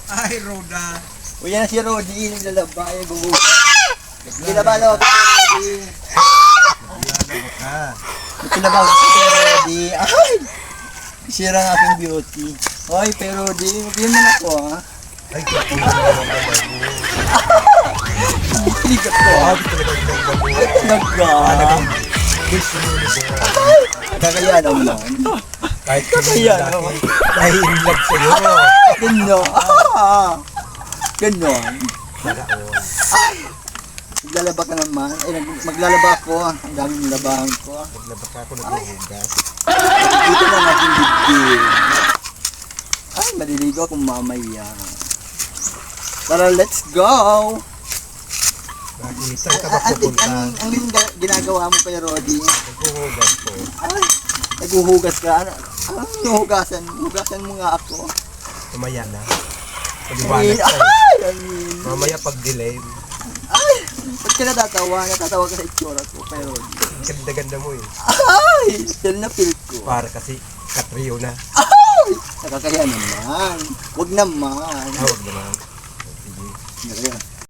Ay, Roda. O yan si Rodi, naglalaba, ay gugulat. Pinabalaw ako si Rodi. Naglalaba ka. Pinabalaw ako si Rodi. Ay! Sira ang aking beauty. Ay, pero Rodi, magyan mo na ako ha. Ay, kapag naman ka bago. Ligat ko ha. Ay, talagang nagbago. Ay, talaga. Gusto mo na siya. Kakaya naman. Kahit Kakaya laki, naman. nahihilag sa'yo. Ganon. Ganon. Maglalaba ka naman. Ay, maglalaba ako. Ang daming labahan ko. Naglaba ka ako, naghuhugas. Dito na natin bigil. Ay, maliligo akong mamaya. Tara, let's go! Bakit? Saan ka ba pupunta? Ang ginagawa mo kay Rodi? Naghuhugas ko. Ay, naghuhugas ka. Anong hinuhugasan? Hugasan mo nga ako. Mamaya na. Paliwanag ka. Ay, amin. Mamaya pag delay, Ay, ba't ka natatawa? Natatawa ka sa itsura ko kay Rodi. ang ganda-ganda mo eh. Ay, feel na feel ko. Para kasi katrio na. Ay, nakakaya naman. Wag naman. Tawag naman. Sige. Nakakaya.